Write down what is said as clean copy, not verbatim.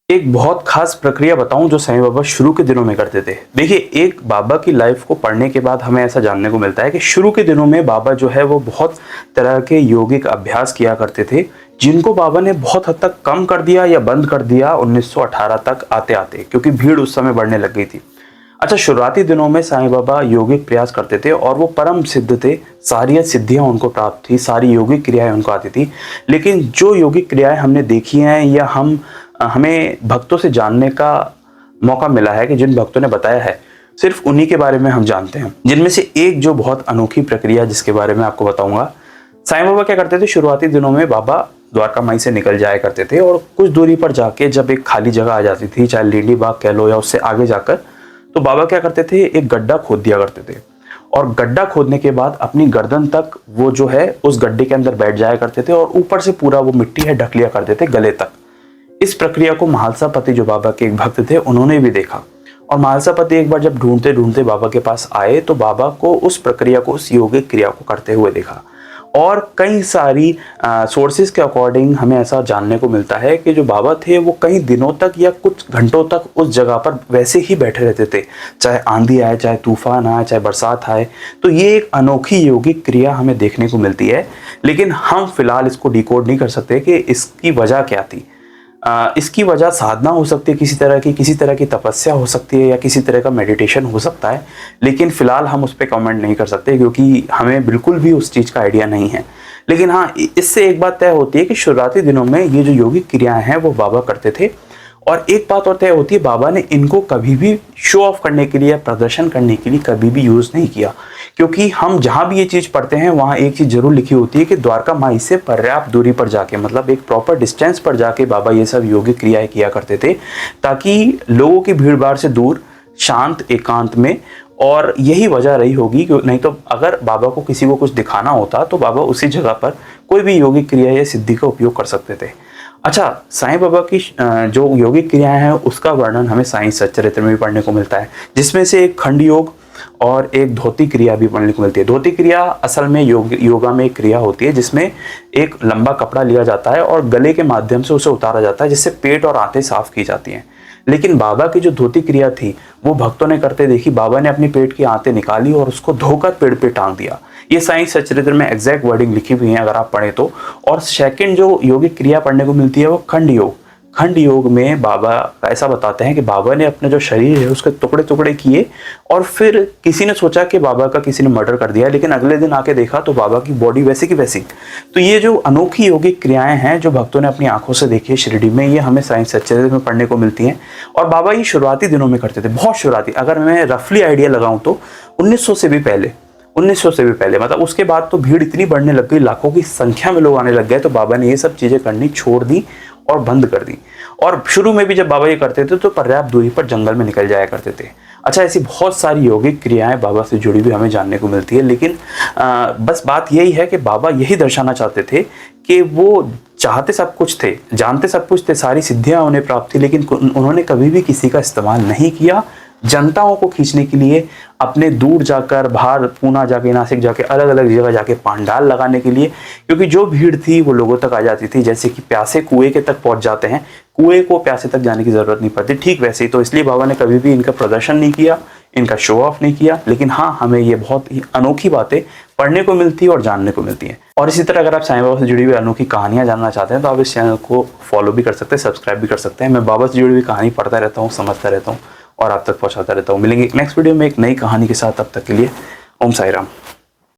एक बहुत खास प्रक्रिया बताऊं जो साईं बाबा शुरू के दिनों में करते थे। देखिए, एक बाबा की लाइफ को पढ़ने के बाद हमें ऐसा जानने को मिलता है कि शुरू के दिनों में बाबा जो है वो बहुत तरह के योगिक अभ्यास किया करते थे, जिनको बाबा ने बहुत हद तक कम कर दिया या बंद कर दिया 1918 तक आते-आते, क्योंकि भीड़ उस समय बढ़ने लग गई थी। अच्छा, शुरुआती दिनों में साईं बाबा योगिक प्रयास करते थे और वो परम सिद्ध थे, सारी सिद्धियां उनको प्राप्त थी, सारी योगिक क्रियाएं उनको आती थी। लेकिन जो योगिक क्रियाएं हमने देखी हैं या हमें भक्तों से जानने का मौका मिला है कि जिन भक्तों ने बताया है, सिर्फ उन्हीं के बारे में हम जानते हैं। जिनमें से एक जो बहुत अनोखी प्रक्रिया जिसके बारे में आपको बताऊंगा। साईं बाबा क्या करते थे, शुरुआती दिनों में बाबा द्वारका माई से निकल जाया करते थे और कुछ दूरी पर जाके जब एक खाली जगह आ जाती थी, चाहे लीडी बाग कह लो या उससे आगे जाकर, तो बाबा क्या करते थे, एक गड्ढा खोद दिया करते थे और गड्ढा खोदने के बाद अपनी गर्दन तक वो जो है उस गड्ढे के अंदर बैठ जाया करते थे और ऊपर से पूरा वो मिट्टी है ढक लिया करते थे गले तक। इस प्रक्रिया को महालसा पति जो बाबा के एक भक्त थे उन्होंने भी देखा और महालसा पति एक बार जब ढूंढते ढूंढते बाबा के पास आए तो बाबा को उस प्रक्रिया को, उस योगिक क्रिया को करते हुए देखा। और कई सारी सोर्सेज के अकॉर्डिंग हमें ऐसा जानने को मिलता है कि जो बाबा थे वो कई दिनों तक या कुछ घंटों तक उस जगह पर वैसे ही बैठे रहते थे, चाहे आंधी आए, चाहे तूफान आए, चाहे बरसात आए। तो ये एक अनोखी योगिक क्रिया हमें देखने को मिलती है, लेकिन हम फिलहाल इसको डिकोड नहीं कर सकते कि इसकी वजह क्या थी। इसकी वजह साधना हो सकती है, किसी तरह की तपस्या हो सकती है या किसी तरह का मेडिटेशन हो सकता है, लेकिन फिलहाल हम उस पर कमेंट नहीं कर सकते क्योंकि हमें बिल्कुल भी उस चीज़ का आइडिया नहीं है। लेकिन हाँ, इससे एक बात तय होती है कि शुरुआती दिनों में ये जो योगिक क्रियाएं हैं वो बाबा करते थे। और एक बात और तय होती है, बाबा ने इनको कभी भी शो ऑफ करने के लिए या प्रदर्शन करने के लिए कभी भी यूज़ नहीं किया, क्योंकि हम जहाँ भी ये चीज़ पढ़ते हैं वहाँ एक चीज़ जरूर लिखी होती है कि द्वारका माई से पर्याप्त दूरी पर जाके, मतलब एक प्रॉपर डिस्टेंस पर जाके बाबा ये सब योगिक क्रियाएं किया करते थे, ताकि लोगों की भीड़ भाड़ से दूर, शांत एकांत में। और यही वजह रही होगी कि नहीं तो अगर बाबा को किसी को कुछ दिखाना होता तो बाबा उसी जगह पर कोई भी योगिक क्रिया या सिद्धि का उपयोग कर सकते थे। अच्छा, साईं बाबा की जो योगिक क्रियाएं हैं उसका वर्णन हमें साईं सच्चरित्र में भी पढ़ने को मिलता है, जिसमें से एक खंड योग और एक धोती क्रिया भी पढ़ने को मिलती है। धोती क्रिया असल में योगा में एक क्रिया होती है जिसमें एक लंबा कपड़ा लिया जाता है और गले के माध्यम से उसे उतारा जाता है, जिससे पेट और आंतें साफ की जाती हैं। लेकिन बाबा की जो धोती क्रिया थी वो भक्तों ने करते देखी। बाबा ने अपनी पेट की आंतें निकाली और उसको धोकर पेड़ पे टांग दिया। ये साईं सच्चरित्र में एग्जैक्ट वर्डिंग लिखी हुई है अगर आप पढ़ें तो। और सेकंड जो योगिक क्रिया पढ़ने को मिलती है वो खंड योग। खंड योग में बाबा ऐसा बताते हैं कि बाबा ने अपने जो शरीर है उसके टुकड़े टुकड़े किए और फिर किसी ने सोचा कि बाबा का किसी ने मर्डर कर दिया, लेकिन अगले दिन आके देखा तो बाबा की बॉडी वैसी की वैसी। तो ये जो अनोखी योगिक क्रियाएं हैं जो भक्तों ने अपनी आंखों से देखी है शिरडी में, ये हमें साईं सच्चरित्र में पढ़ने को मिलती हैं। और बाबा ये शुरुआती दिनों में करते थे, बहुत शुरुआती, अगर मैं रफली आइडिया लगाऊं तो 1900 से भी पहले, 1900 से भी पहले, मतलब उसके बाद तो भीड़ इतनी बढ़ने लग गई, लाखों की संख्या में लोग आने लग गए, तो बाबा ने ये सब चीज़ें करनी छोड़ दी और बंद कर दी। और शुरू में भी जब बाबा ये करते थे तो पर्याप्त दूरी पर जंगल में निकल जाया करते थे। अच्छा, ऐसी बहुत सारी योगिक क्रियाएं बाबा से जुड़ी हुई हमें जानने को मिलती है, लेकिन बस बात यही है कि बाबा यही दर्शाना चाहते थे कि वो चाहते सब कुछ थे, जानते सब कुछ थे, सारी सिद्धियां उन्हें प्राप्त थी, लेकिन उन्होंने कभी भी किसी का इस्तेमाल नहीं किया जनताओं को खींचने के लिए, अपने दूर जाकर बाहर पूना जाके, नासिक जाके, अलग अलग जगह जाके पांडाल लगाने के लिए, क्योंकि जो भीड़ थी वो लोगों तक आ जाती थी। जैसे कि प्यासे कुएं के तक पहुंच जाते हैं, कुएं को प्यासे तक जाने की जरूरत नहीं पड़ती, ठीक वैसे ही। तो इसलिए बाबा ने कभी भी इनका प्रदर्शन नहीं किया, इनका शो ऑफ नहीं किया, लेकिन हाँ, हमें ये बहुत ही अनोखी बातें पढ़ने को मिलती है और जानने को मिलती हैं। और इसी तरह अगर आप साईं बाबा से जुड़ी हुई अनोखी कहानियां जानना चाहते हैं तो आप इस चैनल को फॉलो भी कर सकते हैं, सब्सक्राइब भी कर सकते हैं। मैं बाबा से जुड़ी हुई कहानी पढ़ता रहता हूँ, समझता रहता हूँ और आप तक पहुँचाता रहता हूँ। मिलेंगे नेक्स्ट वीडियो में एक नई कहानी के साथ, तब तक के लिए ओम साई राम।